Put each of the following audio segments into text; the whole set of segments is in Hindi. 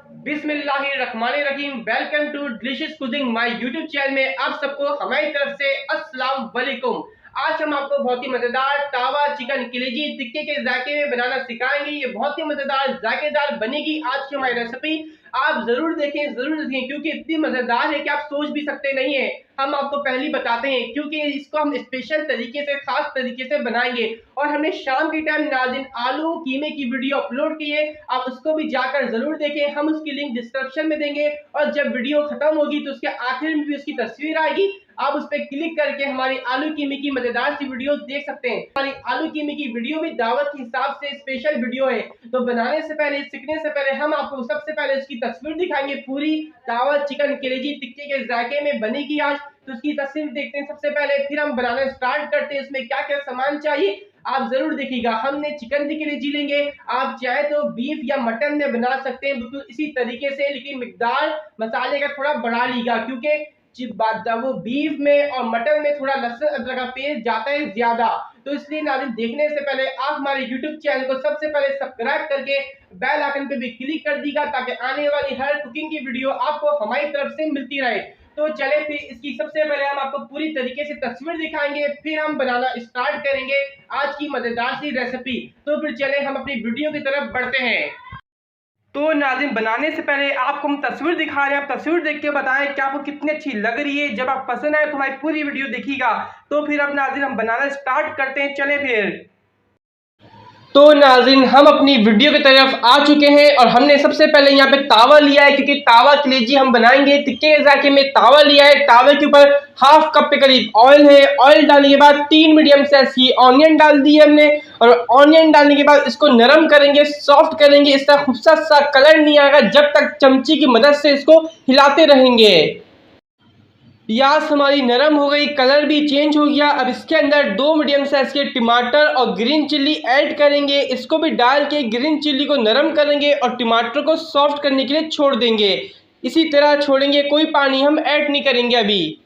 बिस्मिल्लाहिर्रहमानिर्रहीम। Welcome to delicious cooking my YouTube channel में आप सबको हमारी तरफ से अस्सलाम वालेकुम। आज हम आपको बहुत ही मजेदार तावा चिकन कलेजी टिक्के के जायके में बनाना सिखाएंगे। ये बहुत ही मजेदार जायकेदार बनेगी आज की हमारी रेसिपी। आप जरूर देखें क्योंकि इतनी मजेदार है कि आप सोच भी सकते नहीं है। हम आपको पहले बताते हैं क्योंकि इसको हम स्पेशल तरीके से खास तरीके से बनाएंगे और हमने शाम के टाइम नाज़िन आलू कीमे की वीडियो अपलोड की है, आप उसको भी जाकर जरूर देखें। हम उसकी लिंक डिस्क्रिप्शन में देंगे और जब वीडियो खत्म होगी तो उसके आखिर में भी उसकी तस्वीर आएगी, आप उस पर क्लिक करके हमारी आलू कीमे की मजेदार सी वीडियो देख सकते हैं। हमारी आलू कीमे की वीडियो भी दावत के हिसाब से स्पेशल वीडियो है, तो बनाने से पहले सीखने से पहले हम आपको सबसे पहले उसकी तस्वीर दिखाएंगे। पूरी दावत चिकन कलेजी टिक्के के जायके में बनेगी आज, तो उसकी तस्वीर देखते हैं सबसे पहले, फिर हम बनाना स्टार्ट करते हैं। इसमें क्या क्या सामान चाहिए आप जरूर देखिएगा। हमने चिकन की कलेजी लेंगे, आप चाहे तो बीफ या मटन में बना सकते हैं बिल्कुल इसी तरीके से, लेकिन मिकदार मसाले का थोड़ा बढ़ा लीजिएगा क्योंकि वो बीफ में और मटन में थोड़ा लहसुन अदरक का पेस्ट जाता है ज्यादा, तो इसलिए नाज़रीन देखने से पहले आप हमारे YouTube चैनल को सबसे पहले सब्सक्राइब करके बेल आइकन पे भी क्लिक कर दीजिएगा ताकि आने वाली हर कुकिंग की वीडियो आपको हमारी तरफ से मिलती रहे। तो चले फिर इसकी सबसे पहले हम आपको पूरी तरीके से तस्वीर दिखाएंगे, फिर हम बनाना स्टार्ट करेंगे आज की मजेदार सी रेसिपी। तो फिर चले हम अपनी वीडियो की तरफ बढ़ते हैं। तो नाज़रीन बनाने से पहले आपको हम तस्वीर दिखा रहे हैं, आप तस्वीर देख के बताएं कि आपको कितनी अच्छी लग रही है। जब आप पसंद आए तो हमारी पूरी वीडियो देखिएगा। तो फिर अब नाज़रीन हम बनाना स्टार्ट करते हैं, चले फिर। तो नाज़रीन हम अपनी वीडियो की तरफ आ चुके हैं और हमने सबसे पहले यहाँ पे तावा लिया है क्योंकि तावा कलेजी हम बनाएंगे टिक्के के जायके में। तावा लिया है, तावे के ऊपर हाफ कप के करीब ऑयल है। ऑयल डालने के बाद 3 मीडियम साइज की ऑनियन डाल दी है हमने, और ऑनियन डालने के बाद इसको नरम करेंगे, सॉफ्ट करेंगे। इसका खूबसूरत सा कलर नहीं आएगा जब तक चमची की मदद से इसको हिलाते रहेंगे। प्याज हमारी नरम हो गई, कलर भी चेंज हो गया। अब इसके अंदर 2 मीडियम साइज के टमाटर और ग्रीन चिल्ली ऐड करेंगे। इसको भी डाल के ग्रीन चिल्ली को नरम करेंगे और टमाटर को सॉफ्ट करने के लिए छोड़ देंगे। इसी तरह छोड़ेंगे, कोई पानी हम ऐड नहीं करेंगे अभी।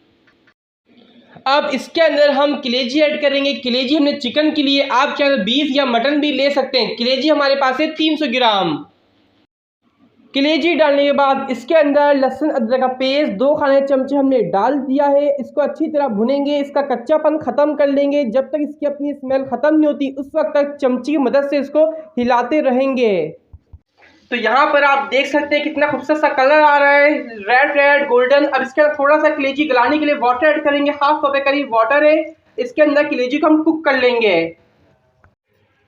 अब इसके अंदर हम कलेजी ऐड करेंगे। कलेजी हमने चिकन के लिए, आप चाहे बीफ या मटन भी ले सकते हैं। कलेजी हमारे पास है 300 ग्राम। कलेजी डालने के बाद इसके अंदर लहसुन अदरक का पेस्ट 2 खाने चमचे हमने डाल दिया है। इसको अच्छी तरह भुनेंगे, इसका कच्चापन ख़त्म कर लेंगे। जब तक इसकी अपनी स्मेल ख़त्म नहीं होती उस वक्त तक चमची की मदद से इसको हिलाते रहेंगे। तो यहाँ पर आप देख सकते हैं कितना खूबसूरत सा कलर आ रहा है, रेड रेड गोल्डन। अब इसके अंदर थोड़ा सा कलेजी गलाने के लिए वाटर ऐड करेंगे, हाफ कप के करीब वाटर है। इसके अंदर कलेजी को हम कुक कर लेंगे।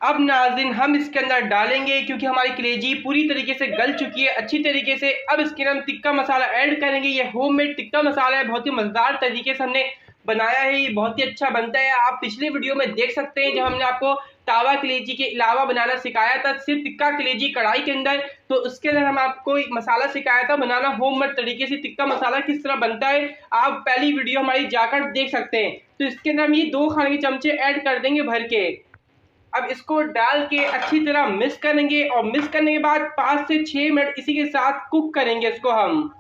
अब नाज़रीन हम इसके अंदर डालेंगे क्योंकि हमारी कलेजी पूरी तरीके से गल चुकी है अच्छी तरीके से। अब इसके अंदर हम टिक्का मसाला ऐड करेंगे। ये होममेड टिक्का मसाला है, बहुत ही मज़ेदार तरीके से हमने बनाया है, ये बहुत ही अच्छा बनता है। आप पिछली वीडियो में देख सकते हैं जब हमने आपको तावा कलेजी के अलावा बनाना सिखाया था सिर्फ टिक्का कलेजी कढ़ाई के अंदर, तो उसके अंदर हम आपको एक मसाला सिखाया था बनाना होममेड तरीके से टिक्का मसाला किस तरह बनता है। आप पहली वीडियो हमारी जाकर देख सकते हैं। तो इसके अंदर हम ये 2 खाने के चमचे ऐड कर देंगे भर के। अब इसको डाल के अच्छी तरह मिक्स करेंगे और मिक्स करने के बाद 5 से 6 मिनट इसी के साथ कुक करेंगे इसको हम।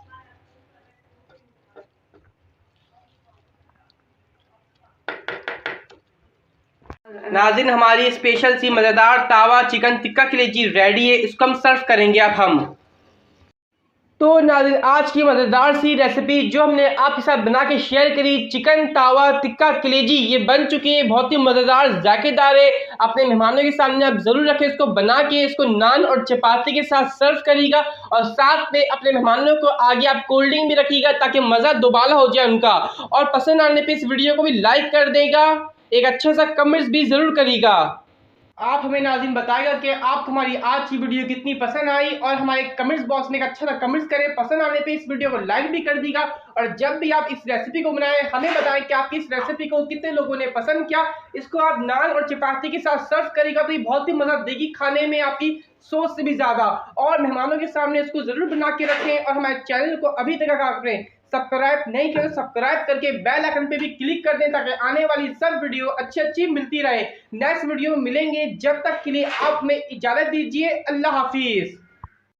नाज़रीन हमारी स्पेशल सी मज़ेदार तावा चिकन टिक्का कलेजी रेडी है, इसको हम सर्व करेंगे अब हम। तो नाज़रीन आज की मज़ेदार सी रेसिपी जो हमने आपके साथ बना के शेयर करी, चिकन तावा टिक्का कलेजी, ये बन चुकी है, बहुत ही मज़ेदार जायकेदार है। अपने मेहमानों के सामने आप ज़रूर रखें इसको बना के, इसको नान और चपाती के साथ सर्व करिएगा और साथ में अपने मेहमानों को आगे आप कोल्ड ड्रिंक भी रखिएगा ताकि मज़ा दोबारा हो जाए उनका। और पसंद आने पर इस वीडियो को भी लाइक कर देगा, एक अच्छा सा कमेंट्स भी ज़रूर करिएगा। आप हमें नाज़रीन बताएगा कि आपको हमारी आज की वीडियो कितनी पसंद आई और हमारे कमेंट्स बॉक्स में एक अच्छा सा कमेंट्स करें। पसंद आने पे इस वीडियो को लाइक भी कर दीजिएगा और जब भी आप इस रेसिपी को बनाएं हमें बताएं कि आपकी इस रेसिपी को कितने लोगों ने पसंद किया। इसको आप नान और चपाती के साथ सर्व करेगा तो ये बहुत ही मज़ा देगी खाने में, आपकी सोच से भी ज़्यादा। और मेहमानों के सामने इसको ज़रूर बना के रखें और हमारे चैनल को अभी तक करें सब्सक्राइब नहीं किया तो सब्सक्राइब करके बेल आइकन पे भी क्लिक कर दें ताकि आने वाली सब वीडियो अच्छी मिलती रहे। नेक्स्ट वीडियो में मिलेंगे, जब तक के लिए आप हमें इजाज़त दीजिए। अल्लाह हाफिज़।